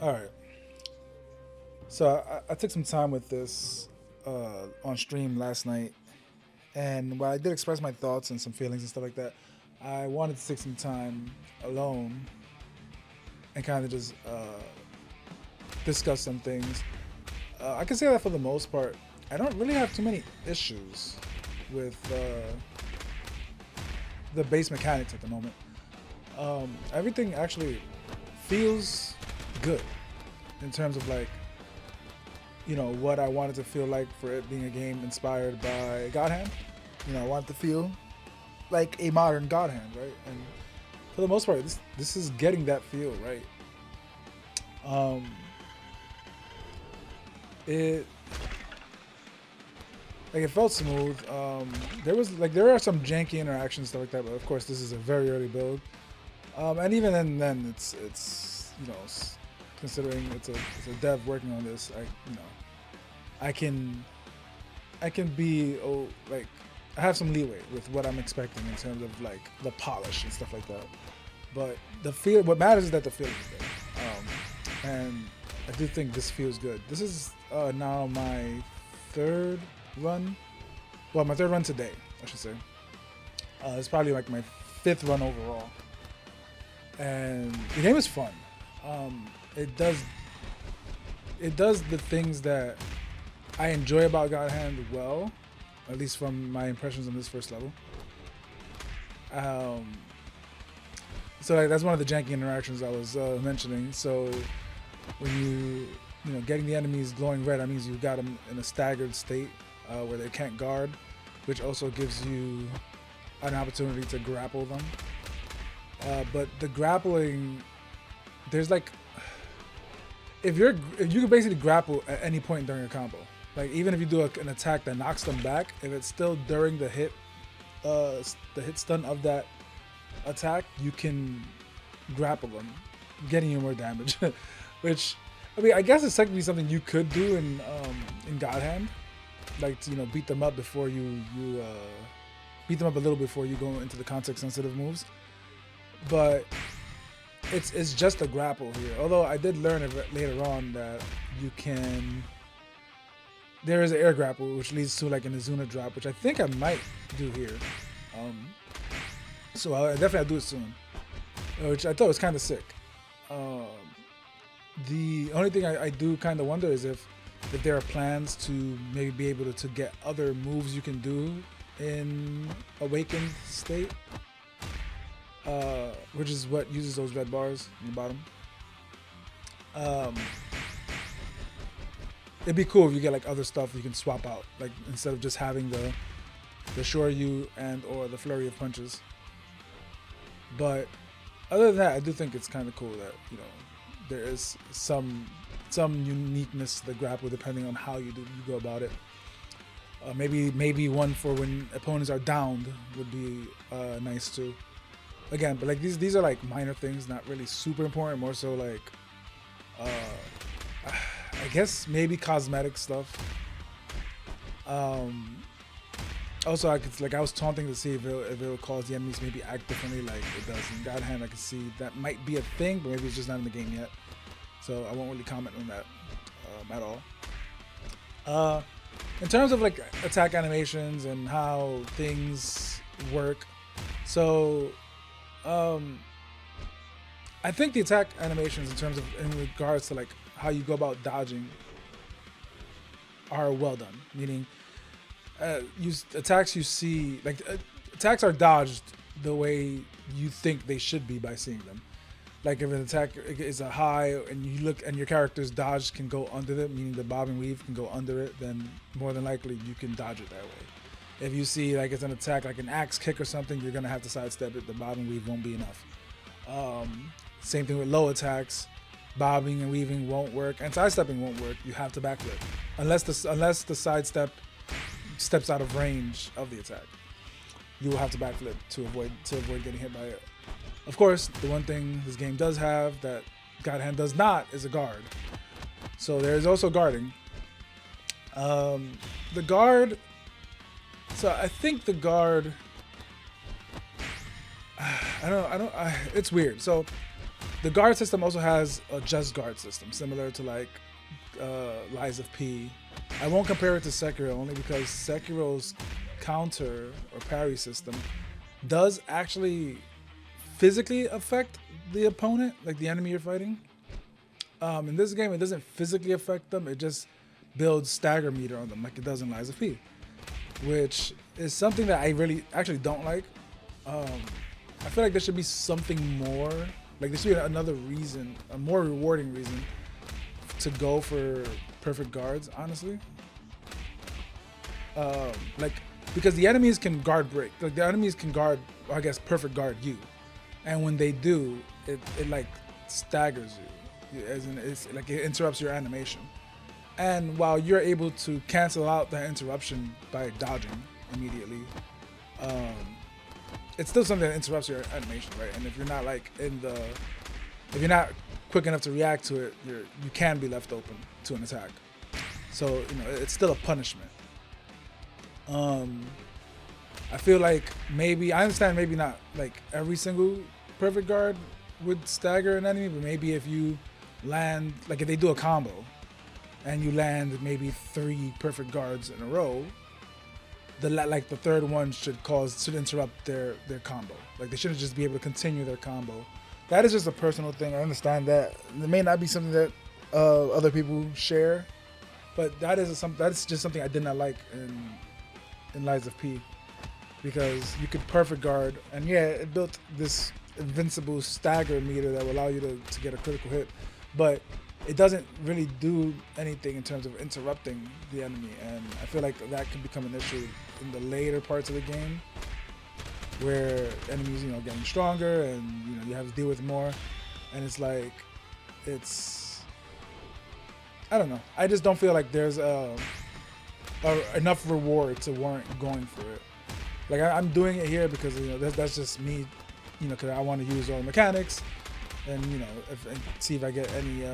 All right. So I took some time with this on stream last night, and while I did express my thoughts and some feelings and stuff like that, I wanted to take some time alone and kind of just discuss some things. I can say that for the most part, I don't really have too many issues with the base mechanics at the moment. Everything actually feels good in terms of like what I wanted to feel like for it being a game inspired by God Hand. I want it to feel like a modern God Hand, right? And for the most part, this is getting that feel right. Um, it it felt smooth. There are some janky interactions stuff like that, but of course this is a very early build. And even then considering it's a dev working on this, I can be like I have some leeway with what I'm expecting in terms of like the polish and stuff like that. But what matters is that the feeling is there. And I do think this feels good. This is now my third run. Well, my third run today, I should say. It's probably like my fifth run overall. And the game is fun. It does the things that I enjoy about God Hand well, at least from my impressions on this first level. So like, that's one of the janky interactions I was mentioning. So when getting the enemies glowing red, that means you got them in a staggered state where they can't guard, which also gives you an opportunity to grapple them. But the grappling, there's like, if you can basically grapple at any point during a combo. Like even if you do an attack that knocks them back, if it's still during the hit stun of that attack, you can grapple them, getting you more damage. Which, I mean, I guess it's technically something you could do in God Hand, like to, beat them up before you beat them up a little before you go into the context sensitive moves. But it's just a grapple here. Although I did learn later on that there is an air grapple which leads to like an Azuna drop, which I think I might do here. So I'll definitely do it soon, which I thought was kind of sick. The only thing I do kind of wonder is if there are plans to maybe be able to get other moves you can do in awakened state, which is what uses those red bars in the bottom. It'd be cool if you get like other stuff you can swap out, like instead of just having the Shoryu and or the flurry of punches. But other than that, I do think it's kind of cool that there is some uniqueness to the grapple depending on how you go about it. Maybe one for when opponents are downed would be nice too. Again, but like these are like minor things, not really super important. More so like I guess maybe cosmetic stuff. Also, I was taunting to see if it will cause the enemies maybe act differently like it does in God Hand. I can see that might be a thing, but maybe it's just not in the game yet. So I won't really comment on that at all. In terms of like attack animations and how things work, so I think the attack animations in regards to like how you go about dodging are well done. Meaning, attacks you see, like attacks are dodged the way you think they should be by seeing them. Like if an attack is a high and you look and your character's dodge can go under it, meaning the bob and weave can go under it, then more than likely you can dodge it that way. If you see like it's an attack like an axe kick or something, you're gonna have to sidestep it. The bob and weave won't be enough. Same thing with low attacks. Bobbing and weaving won't work, and sidestepping won't work. You have to backflip, unless the sidestep steps out of range of the attack. You will have to backflip to avoid getting hit by it. Of course, the one thing this game does have that God Hand does not is a guard. So there is also guarding. The guard. So I think the guard. It's weird. So The guard system also has a just guard system, similar to like Lies of P. I won't compare it to Sekiro only because Sekiro's counter or parry system does actually physically affect the opponent, like the enemy you're fighting. In this game, it doesn't physically affect them. It just builds stagger meter on them like it does in Lies of P, which is something that I really actually don't like. I feel like there should be something more. Like there should be another reason, a more rewarding reason to go for perfect guards, honestly. Like, because the enemies can guard break. Like the enemies can guard, I guess, perfect guard you. And when they do, it like staggers you. As in, it's like it interrupts your animation. And while you're able to cancel out that interruption by dodging immediately, it's still something that interrupts your animation, right? And if you're not like if you're not quick enough to react to it, you can be left open to an attack. So it's still a punishment. I feel like I understand maybe not like every single perfect guard would stagger an enemy, but maybe if you land, like if they do a combo and you land maybe 3 perfect guards in a row, the third one should interrupt their combo. Like they shouldn't just be able to continue their combo. That is just a personal thing. I understand that it may not be something that other people share, but that's just something I did not like in Lies of P, because you could perfect guard, and yeah, it built this invincible stagger meter that will allow you to get a critical hit, but it doesn't really do anything in terms of interrupting the enemy, and I feel like that could become an issue in the later parts of the game, where enemies, getting stronger, and you have to deal with more, and it's like, I don't know. I just don't feel like there's enough reward to warrant going for it. Like I'm doing it here because that's just me, because I want to use all the mechanics, and and see if I get any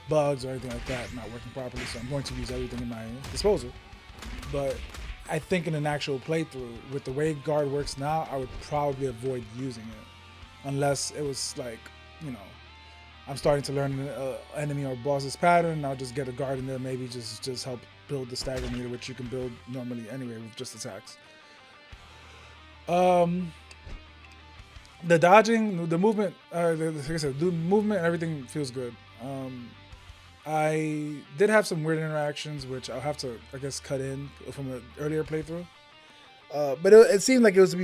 bugs or anything like that not working properly. So I'm going to use everything in my disposal. But I think in an actual playthrough, with the way guard works now, I would probably avoid using it, unless it was like, I'm starting to learn an enemy or boss's pattern. I'll just get a guard in there, maybe just help build the stagger meter, which you can build normally anyway with just attacks. The dodging, the movement, like I said, the movement and everything feels good. I did have some weird interactions, which I'll have to, I guess, cut in from an earlier playthrough. But it seemed like it was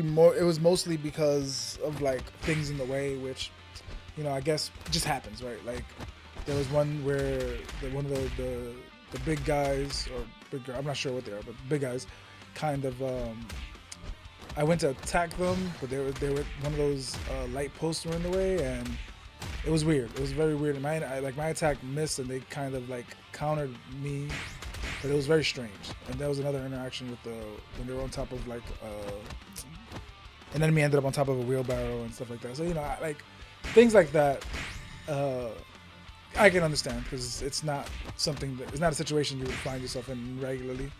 mostly because of like things in the way, which, I guess just happens, right? Like there was one where one of the big guys, or big girl, I'm not sure what they are, but big guys, kind of. I went to attack them, but they were one of those light posts were in the way, and it was weird. It was very weird. My attack missed, and they kind of like countered me, but it was very strange. And that was another interaction with when they were on top of like an enemy ended up on top of a wheelbarrow and stuff like that. So like things like that, I can understand, because it's not a situation you would find yourself in regularly.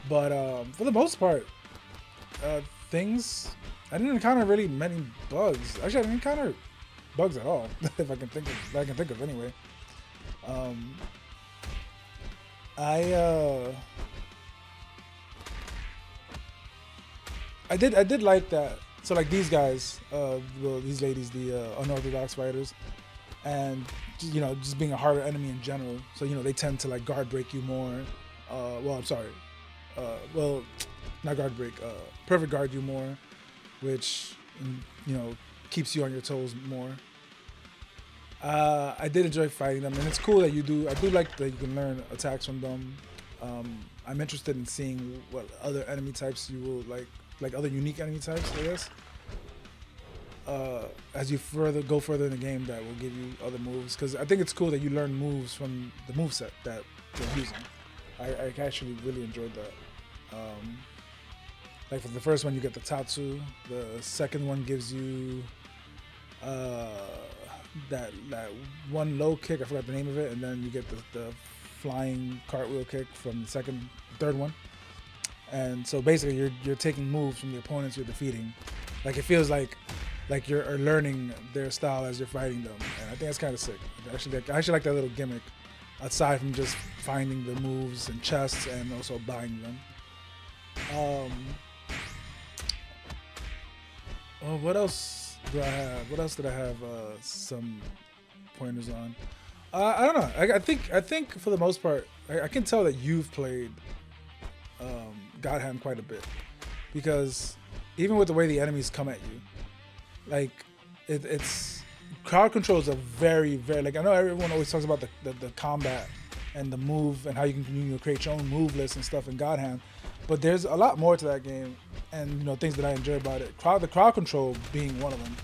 But for the most part, things, I didn't encounter really many bugs. Actually, I didn't encounter bugs at all, if I can think of anyway. I did like that. So like these guys, these ladies, the unorthodox fighters, and just being a harder enemy in general. So they tend to like guard break you more. Not guard break. Perfect guard you more, which keeps you on your toes more. I did enjoy fighting them, and it's cool that you do. I do like that you can learn attacks from them. I'm interested in seeing what other enemy types you will like other unique enemy types, I guess. As you go further in the game, that will give you other moves, because I think it's cool that you learn moves from the moveset that they're using. I actually really enjoyed that. Like for the first one, you get the Tatsu. The second one gives you that one low kick. I forgot the name of it, and then you get the flying cartwheel kick from the third one. And so basically, you're taking moves from the opponents you're defeating. Like it feels like like you're learning their style as you're fighting them, and I think that's kind of sick. I actually like that little gimmick, aside from just finding the moves and chests and also buying them. Oh, what else do I have? What else did I have some pointers on? I don't know. I think for the most part, I can tell that you've played God Hand quite a bit, because even with the way the enemies come at you, like it's crowd control is a very like, I know everyone always talks about the combat and the move and how you can create your own move list and stuff in God Hand, but there's a lot more to that game, and things that I enjoy about it. The crowd control being one of them,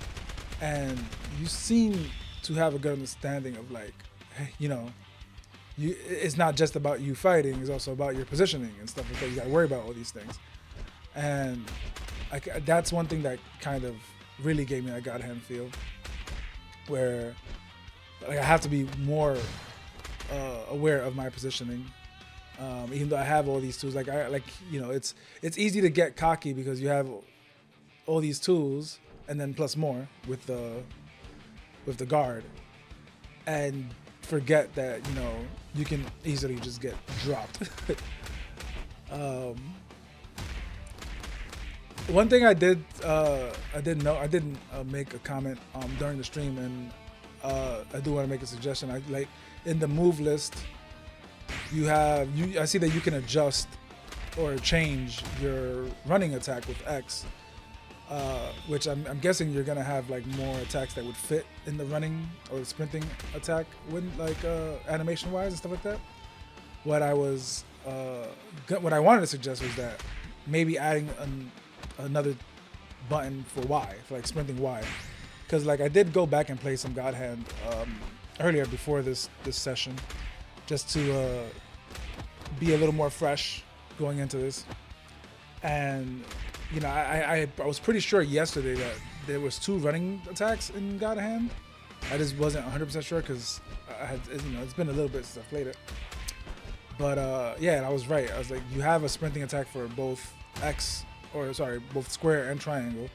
and you seem to have a good understanding of like, hey, it's not just about you fighting; it's also about your positioning and stuff like that. You got to worry about all these things, and that's one thing that kind of really gave me that God Hand feel, where like I have to be more aware of my positioning, even though I have all these tools. Like it's easy to get cocky because you have all these tools and then plus more with the guard, and forget that you can easily just get dropped. One thing I didn't make a comment during the stream, and I do want to make a suggestion. I like in the move list, I see that you can adjust or change your running attack with X, which I'm guessing you're gonna have like more attacks that would fit in the running or the sprinting attack, like animation wise and stuff like that. What I wanted to suggest was that maybe adding another button for Y, for like sprinting Y, because like I did go back and play some God Hand earlier before this session, just to be a little more fresh going into this, and I was pretty sure yesterday that there was 2 running attacks in God Hand. I just wasn't 100% sure because it's been a little bit since I played it, but yeah, and I was right. I was like, you have a sprinting attack for both both square and triangle,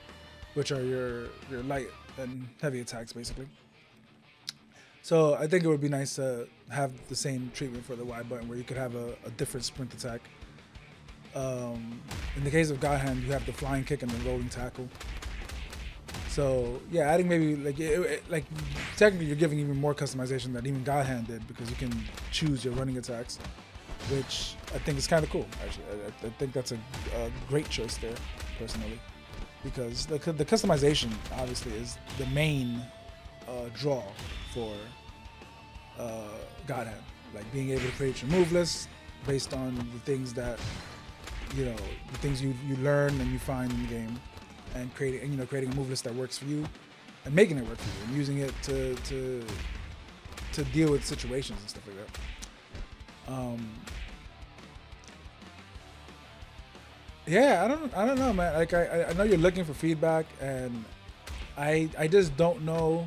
which are your light and heavy attacks basically. So I think it would be nice to have the same treatment for the Y button, where you could have a different sprint attack. In the case of God Hand, you have the flying kick and the rolling tackle. So yeah, adding maybe like technically you're giving even more customization than even God Hand did, because you can choose your running attacks, which I think is kind of cool. Actually, I think that's a great choice there, personally, because the customization obviously is the main draw for God Hand. Like being able to create your move list based on the things that the things you learn and you find in the game, and creating a move list that works for you, and making it work for you, and using it to deal with situations and stuff like that. Yeah, I don't know, man. Like I know you're looking for feedback, and I just don't know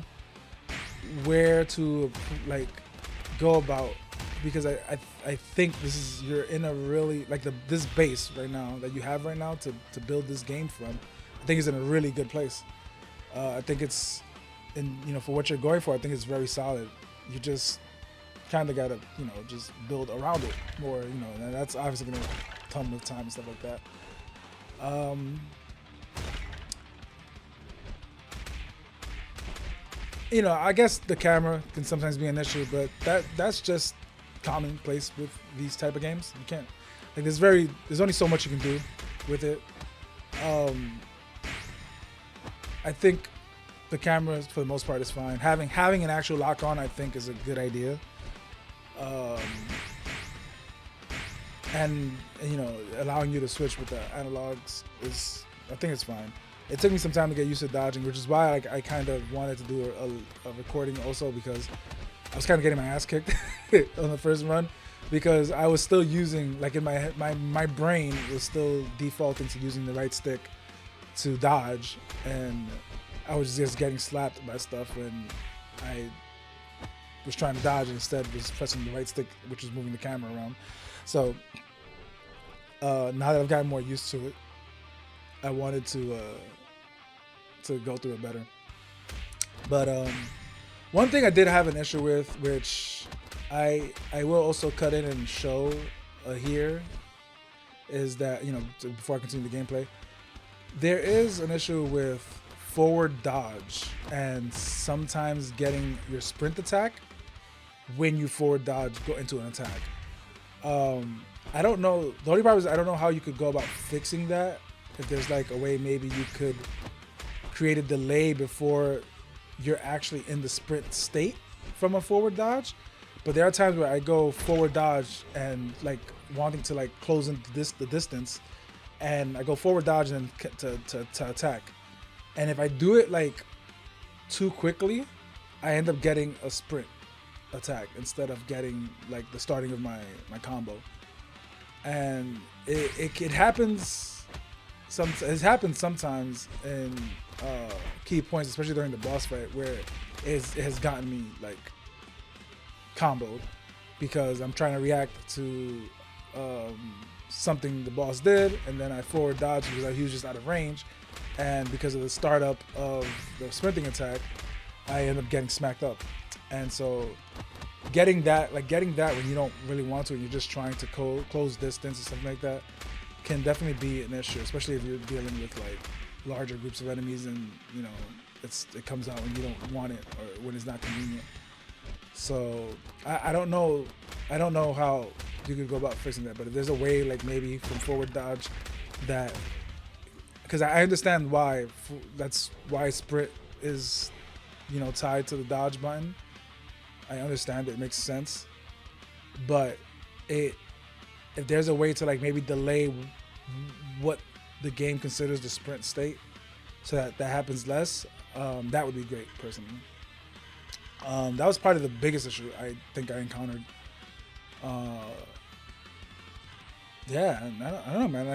where to like go about, because I think you're in a really like this base right now that you have right now to build this game from. I think it's in a really good place. I think it's for what you're going for. I think it's very solid. You just kind of gotta just build around it more. And that's obviously gonna take a ton of time and stuff like that. I guess the camera can sometimes be an issue, but that's just commonplace with these type of games. You can't there's only so much you can do with it. I think the camera for the most part is fine. Having an actual lock on, I think, is a good idea. And allowing you to switch with the analogs I think it's fine. It took me some time to get used to dodging, which is why I kind of wanted to do a recording also, because I was kind of getting my ass kicked on the first run, because I was still using, like in my head, my brain was still defaulting to using the right stick to dodge, and I was just getting slapped by stuff when I was trying to dodge and instead was pressing the right stick, which was moving the camera around. So now that I've gotten more used to it, I wanted to go through it better. But one thing I did have an issue with, which I will also cut in and show here, is that, you know, before I continue the gameplay, there is an issue with forward dodge and sometimes getting your sprint attack when you forward dodge go into an attack. I don't know. The only problem is I don't know how you could go about fixing that. If there's like a way maybe you could create a delay before you're actually in the sprint state from a forward dodge. But there are times where I go forward dodge and like wanting to like close into the distance, and I go forward dodge and to attack. And if I do it like too quickly, I end up getting a sprint attack instead of getting like the starting of my combo. And it happens. It's happened sometimes in key points, especially during the boss fight, where it has gotten me like comboed because I'm trying to react to something the boss did, and then I forward dodge because he was just out of range, and because of the startup of the sprinting attack, I end up getting smacked up. And so getting that when you don't really want to and you're just trying to close distance or something like that can definitely be an issue, especially if you're dealing with like larger groups of enemies and, you know, it comes out when you don't want it or when it's not convenient. So I don't know how you could go about fixing that, but if there's a way like maybe from forward dodge that, because I understand why that's why sprint is, you know, tied to the dodge button. I understand it makes sense, but if there's a way to like maybe delay what the game considers the sprint state so that happens less, that would be great personally. That was probably the biggest issue I think I encountered. Yeah, I don't know, man.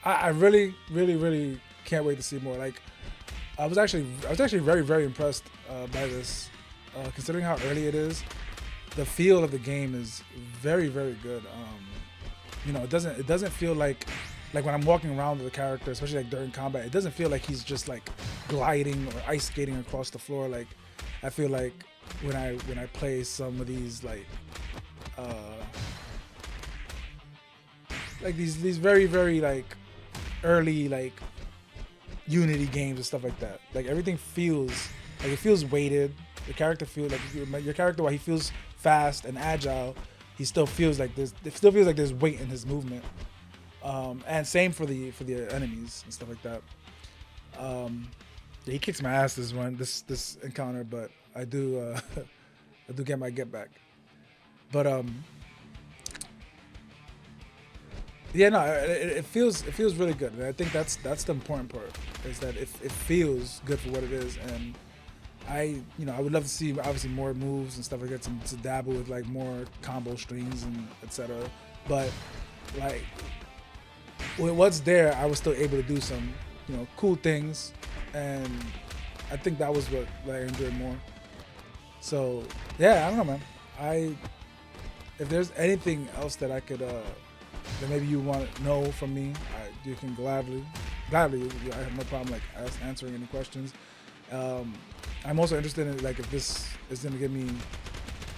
I really, really, really can't wait to see more. Like, I was actually very, very impressed by this, considering how early it is. The feel of the game is very, very good. You know, it doesn't feel like when I'm walking around with the character, especially like during combat, it doesn't feel like he's just like gliding or ice skating across the floor. Like, I feel like when I play some of these like these very, very like early like Unity games and stuff like that, like everything feels like it feels weighted. The character feels like your character, while he feels fast and agile, he still feels like there's weight in his movement. And same for the enemies and stuff like that. Yeah, he kicks my ass this encounter, but I do get my get back. But yeah, no, it feels really good, and I think that's the important part, is that it feels good for what it is. And I would love to see obviously more moves and stuff like that, to dabble with like more combo strings and etc. But like with what's there, I was still able to do some, you know, cool things, and I think that was what I enjoyed more. So yeah, I don't know, man. If there's anything else that I could that maybe you want to know from me, you can gladly. I have no problem like answering any questions. I'm also interested in like if this is gonna give me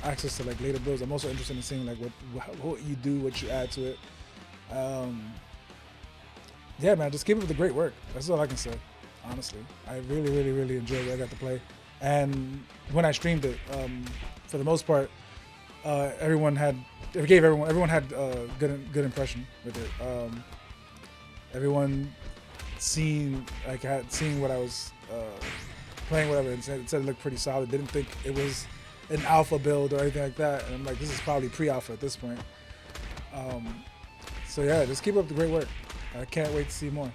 access to like later builds. I'm also interested in seeing like what you do, what you add to it. Yeah, man, just keep up the great work. That's all I can say, honestly. I really, really, really enjoyed what I got to play. And when I streamed it, for the most part, everyone had a good impression with it. Everyone had seen what I was playing, whatever, and said it looked pretty solid. Didn't think it was an alpha build or anything like that. And I'm like, this is probably pre-alpha at this point. So yeah, just keep up the great work. I can't wait to see more.